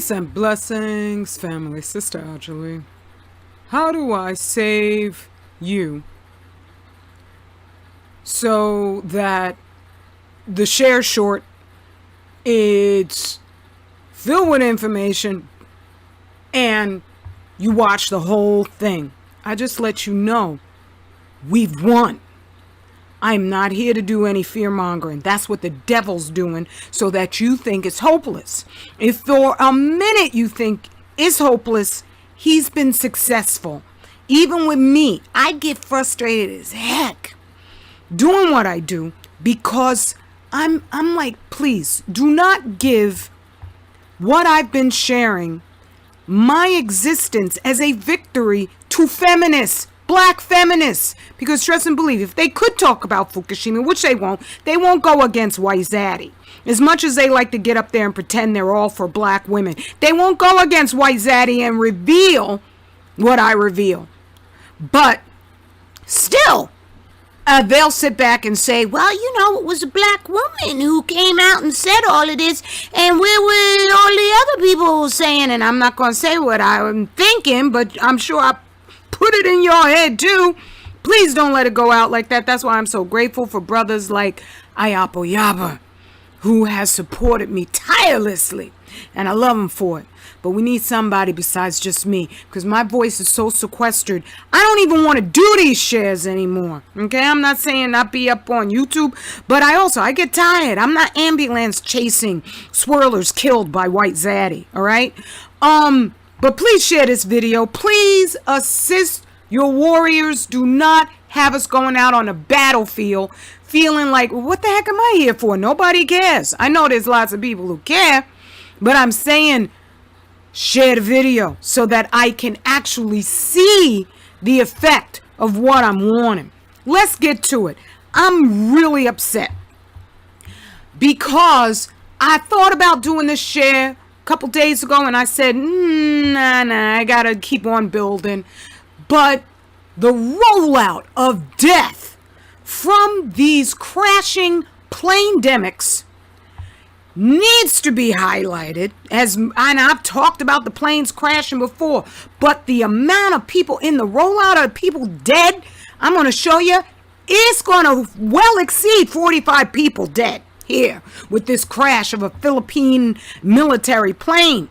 Peace and blessings, family. Sister Anjali. How do I save you so that the share short it's filled with information and you watch the whole thing? I just let you know we've won. I'm not here to do any fear mongering. That's what the devil's doing so that you think it's hopeless. If for a minute you think it's hopeless, he's been successful. Even with me, I get frustrated as heck doing what I do because I'm like, please do not give what I've been sharing, my existence, as a victory to feminists. Black feminists, because trust and believe, if they could talk about Fukushima, which they won't go against White Zaddy. As much as they like to get up there and pretend they're all for black women, they won't go against White Zaddy and reveal what I reveal. But still, they'll sit back and say, well, you know, it was a black woman who came out and said all of this, and where were all the other people saying? And I'm not going to say what I'm thinking, but I'm sure I put it in your head too. Please don't let it go out like that. That's why I'm so grateful for brothers like Ayapo Yaba, who has supported me tirelessly, and I love him for it. But we need somebody besides just me, because my voice is so sequestered. I don't even want to do these shares anymore. Okay, I'm not saying not be up on YouTube, but I get tired. I'm not ambulance chasing swirlers killed by White Zaddy. All right. But please share this video. Please assist your warriors. Do not have us going out on the battlefield feeling like, well, what the heck am I here for? Nobody cares. I know there's lots of people who care, but I'm saying share the video so that I can actually see the effect of what I'm warning. Let's get to it. I'm really upset because I thought about doing this share couple days ago and I said, nah, I gotta keep on building. But the rollout of death from these crashing plane-demics needs to be highlighted, and I've talked about the planes crashing before, but the amount of people in the rollout of people dead, I'm going to show you, it's going to well exceed 45 people dead here with this crash of a Philippine military plane.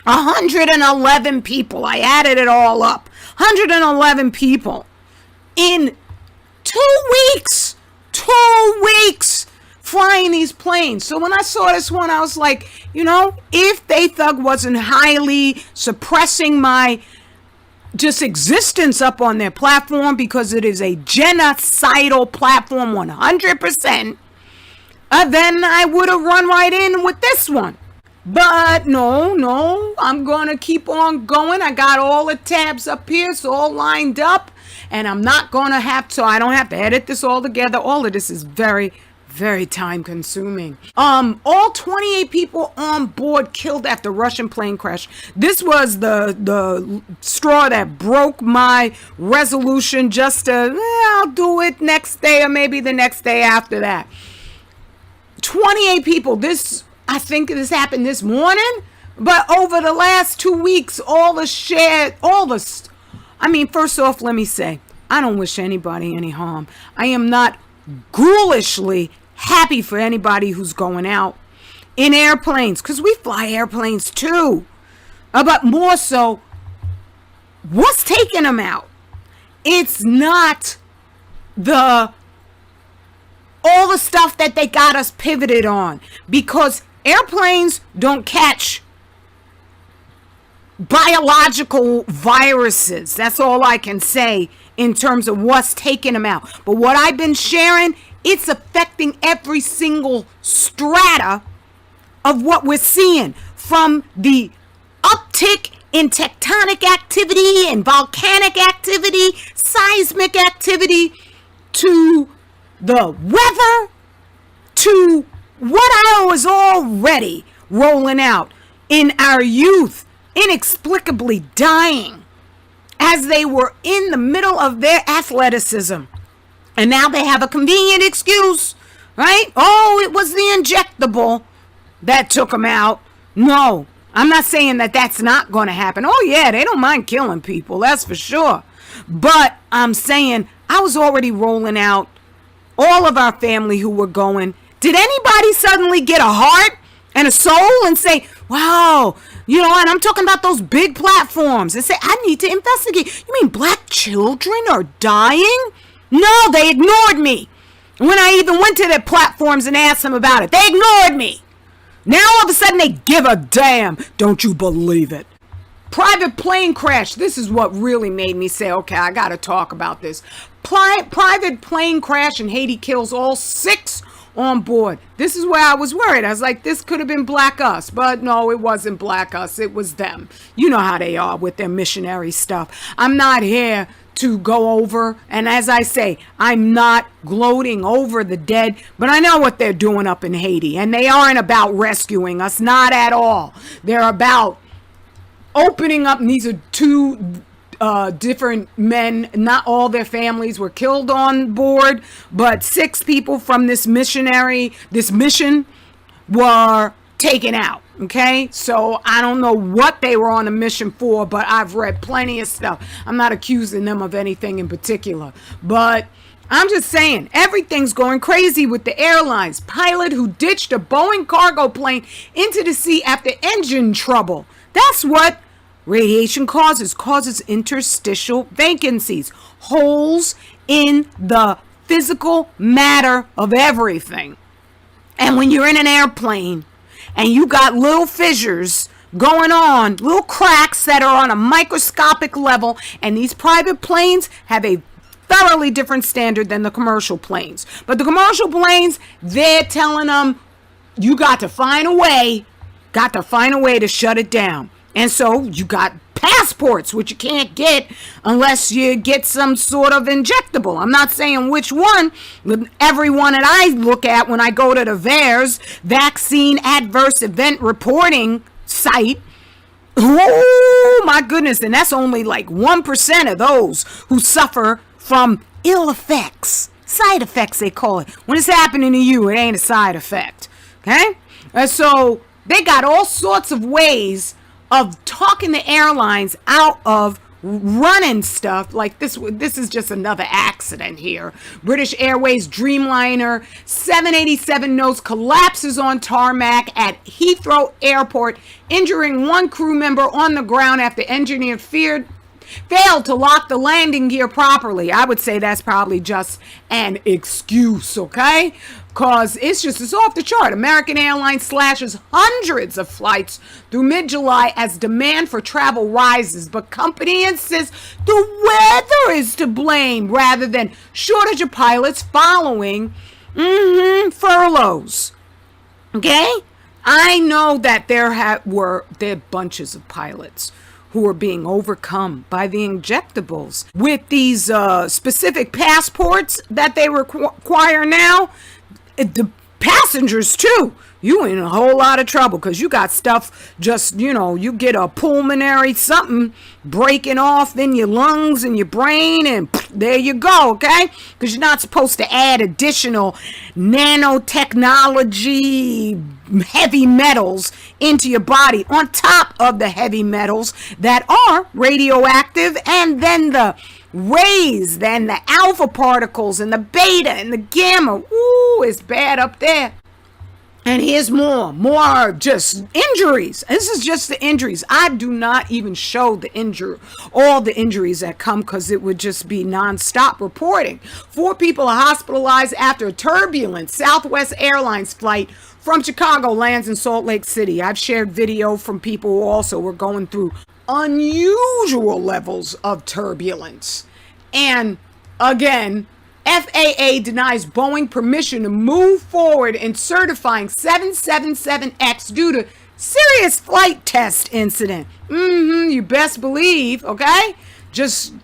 111 people. I added it all up. 111 people in 2 weeks. 2 weeks flying these planes. So when I saw this one, I was like, you know, if They Thug wasn't highly suppressing my just existence up on their platform, because it is a genocidal platform 100%, then I would have run right in with this one. But no, I'm going to keep on going. I got all the tabs up here. It's all lined up. And I'm not going to have to, I don't have to edit this all together. All of this is very, very time consuming. All 28 people on board killed after Russian plane crash. This was the straw that broke my resolution just to, I'll do it next day or maybe the next day after that. 28 people. I think this happened this morning, but over the last 2 weeks, first off, let me say, I don't wish anybody any harm. I am not ghoulishly happy for anybody who's going out in airplanes, because we fly airplanes too. But more so, what's taking them out? It's not all the stuff that they got us pivoted on, because airplanes don't catch biological viruses. That's all I can say in terms of what's taking them out. But what I've been sharing, it's affecting every single strata of what we're seeing, from the uptick in tectonic activity and volcanic activity, seismic activity, to the weather, to what I was already rolling out in our youth, inexplicably dying as they were in the middle of their athleticism. And now they have a convenient excuse, right? Oh, it was the injectable that took them out. No, I'm not saying that that's not going to happen. Oh, yeah, they don't mind killing people. That's for sure. But I'm saying I was already rolling out all of our family who were going. Did anybody suddenly get a heart and a soul and say, wow, and I'm talking about those big platforms and say, I need to investigate. You mean black children are dying? No, they ignored me. When I even went to their platforms and asked them about it, they ignored me. Now all of a sudden they give a damn. Don't you believe it? Private plane crash. This is what really made me say, okay, I got to talk about this. Private plane crash in Haiti kills all 6 on board. This is where I was worried. I was like, this could have been Black Us. But no, it wasn't Black Us. It was them. You know how they are with their missionary stuff. I'm not here to go over, and as I say, I'm not gloating over the dead, but I know what they're doing up in Haiti, and they aren't about rescuing us, not at all. They're about opening up, and these are 2 different men. Not all their families were killed on board, but 6 people from this mission were taken out. Okay, so I don't know what they were on a mission for, but I've read plenty of stuff. I'm not accusing them of anything in particular, but I'm just saying everything's going crazy with the airlines. Pilot who ditched a Boeing cargo plane into the sea after engine trouble. That's what radiation causes interstitial vacancies, holes in the physical matter of everything. And when you're in an airplane and you got little fissures going on, little cracks that are on a microscopic level, and these private planes have a thoroughly different standard than the commercial planes. But the commercial planes, they're telling them, you got to find a way to shut it down. And so you got passports, which you can't get unless you get some sort of injectable. I'm not saying which one, but every one that I look at when I go to the VAERS, Vaccine Adverse Event Reporting site, oh my goodness, and that's only like 1% of those who suffer from ill effects. Side effects, they call it. When it's happening to you, it ain't a side effect. Okay? And so they got all sorts of ways of talking the airlines out of running stuff like this. This is just another accident here. British Airways Dreamliner 787 nose collapses on tarmac at Heathrow Airport, injuring 1 crew member on the ground after engineer failed to lock the landing gear properly. I would say that's probably just an excuse, okay? Because it's off the chart. American Airlines slashes hundreds of flights through mid-July as demand for travel rises, but company insists the weather is to blame rather than shortage of pilots following furloughs. Okay? I know that there were bunches of pilots who were being overcome by the injectables with these specific passports that they require now. The passengers too, you in a whole lot of trouble because you got stuff just, you get a pulmonary something breaking off in your lungs and your brain, and there you go, okay? Because you're not supposed to add additional nanotechnology heavy metals into your body on top of the heavy metals that are radioactive, and then the rays, then the alpha particles and the beta and the gamma. Ooh, it's bad up there. And here's more just injuries. This is just the injuries. I do not even show all the injuries that come, because it would just be nonstop reporting. 4 people are hospitalized after a turbulent Southwest Airlines flight from Chicago lands in Salt Lake City. I've shared video from people who also were going through unusual levels of turbulence. And again, FAA denies Boeing permission to move forward in certifying 777X due to serious flight test incident. You best believe, okay? Just,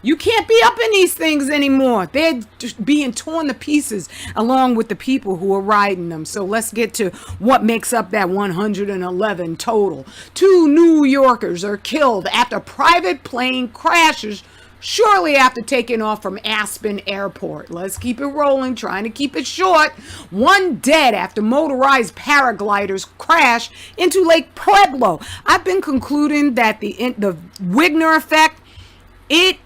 you can't be up in these things anymore. They're just being torn to pieces along with the people who are riding them. So let's get to what makes up that 111 total. 2 New Yorkers are killed after private plane crashes Shortly after taking off from Aspen Airport. Let's keep it rolling, trying to keep it short. 1 dead after motorized paragliders crash into Lake Pueblo. I've been concluding that the Wigner effect, it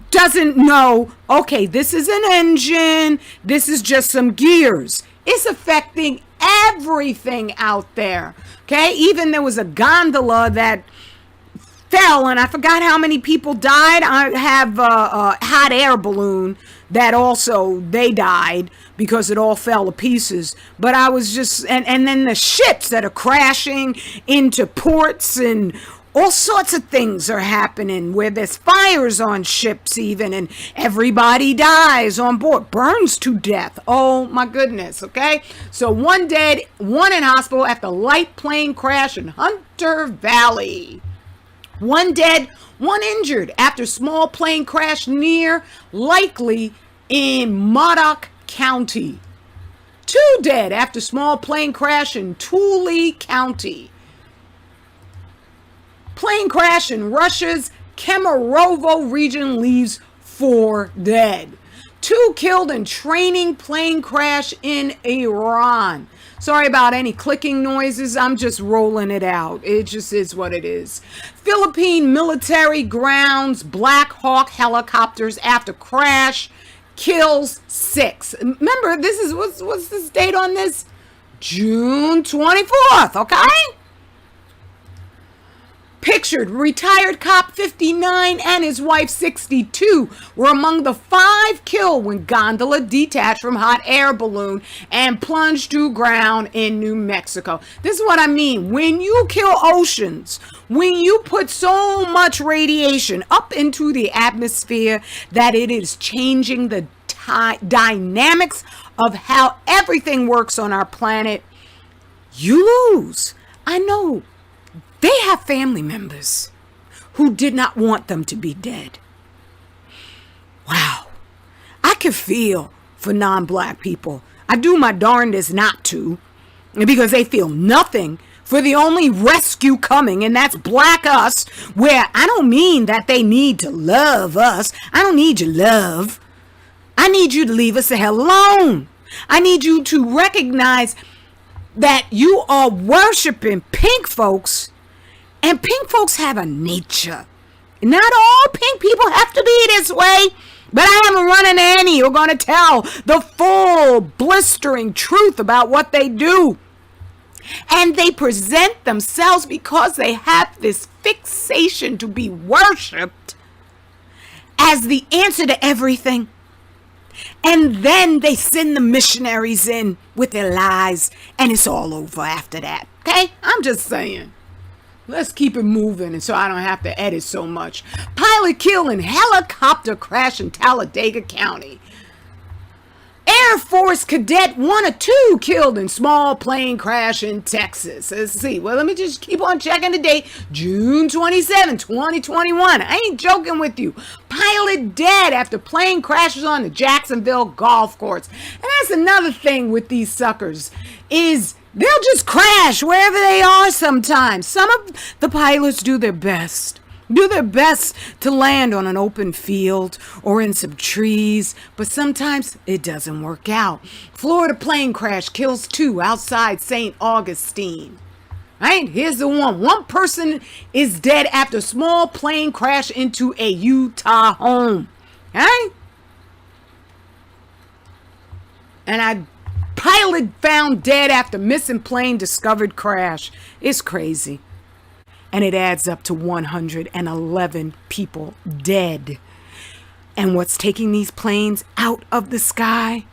doesn't know, okay, this is an engine, this is just some gears. It's affecting everything out there. Okay, even there was a gondola that fell, and I forgot how many people died. I have a hot air balloon that also they died because it all fell to pieces. But I was just, and then the ships that are crashing into ports, and all sorts of things are happening where there's fires on ships even, and everybody dies on board, burns to death. Oh my goodness. Okay, so 1 dead, 1 in hospital after light plane crash in Hunter Valley. 1 dead, 1 injured after small plane crash near, likely in Modoc County. 2 dead after small plane crash in Tule County. Plane crash in Russia's Kemerovo region leaves 4 dead. 2 killed in training plane crash in Iran. Sorry about any clicking noises. I'm just rolling it out. It just is what it is. Philippine military grounds Black Hawk helicopters after crash, kills 6. Remember, this is what's this date on this? June 24th, okay? Pictured, retired cop 59 and his wife 62 were among the 5 killed when gondola detached from hot air balloon and plunged to ground in New Mexico. This is what I mean. When you kill oceans, when you put so much radiation up into the atmosphere that it is changing the dynamics of how everything works on our planet, you lose. I know. They have family members who did not want them to be dead. Wow. I can feel for non-black people. I do my darndest not to, because they feel nothing for the only rescue coming, and that's Black us, where I don't mean that they need to love us. I don't need your love. I need you to leave us the hell alone. I need you to recognize that you are worshiping pink folks. And pink folks have a nature. Not all pink people have to be this way, but I am running any who are going to tell the full blistering truth about what they do. And they present themselves because they have this fixation to be worshipped as the answer to everything. And then they send the missionaries in with their lies, and it's all over after that. Okay? I'm just saying. Let's keep it moving, and so I don't have to edit so much. Pilot killed in helicopter crash in Talladega County. Air Force cadet 1 or 2 killed in small plane crash in Texas. Let's see. Well, let me just keep on checking the date. June 27, 2021. I ain't joking with you. Pilot dead after plane crashes on the Jacksonville golf course. And that's another thing with these suckers is they'll just crash wherever they are sometimes. Some of the pilots do their best to land on an open field or in some trees, but sometimes it doesn't work out. Florida plane crash kills 2 outside St. Augustine. Right? Here's the one. 1 person is dead after small plane crash into a Utah home. Right? And pilot found dead after missing plane discovered crash. It's crazy. And it adds up to 111 people dead. And what's taking these planes out of the sky?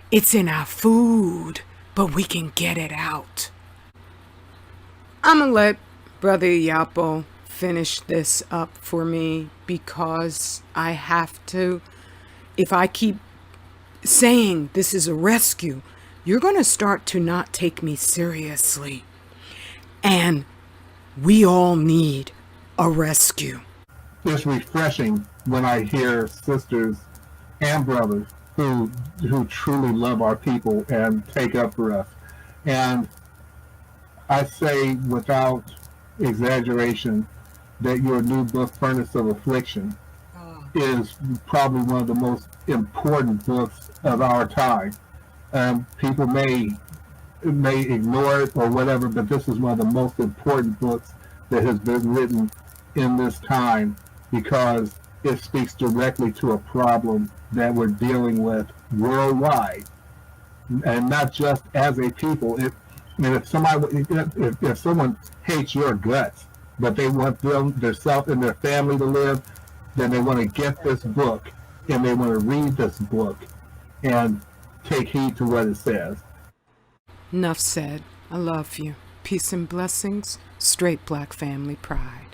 It's in our food, but we can get it out. I'm gonna let Brother Yapo finish this up for me because I have to. If I keep saying this is a rescue, you're going to start to not take me seriously. And we all need a rescue. It's refreshing when I hear sisters and brothers who truly love our people and take up for us. And I say without exaggeration that your new book, Furnace of Affliction, is probably one of the most important books of our time. People may ignore it or whatever, but this is one of the most important books that has been written in this time because it speaks directly to a problem that we're dealing with worldwide, and not just as a people. If someone hates your guts, but they want themselves and their family to live, then they want to get this book and they want to read this book and take heed to what it says. Enough said. I love you. Peace and blessings. Straight black family pride.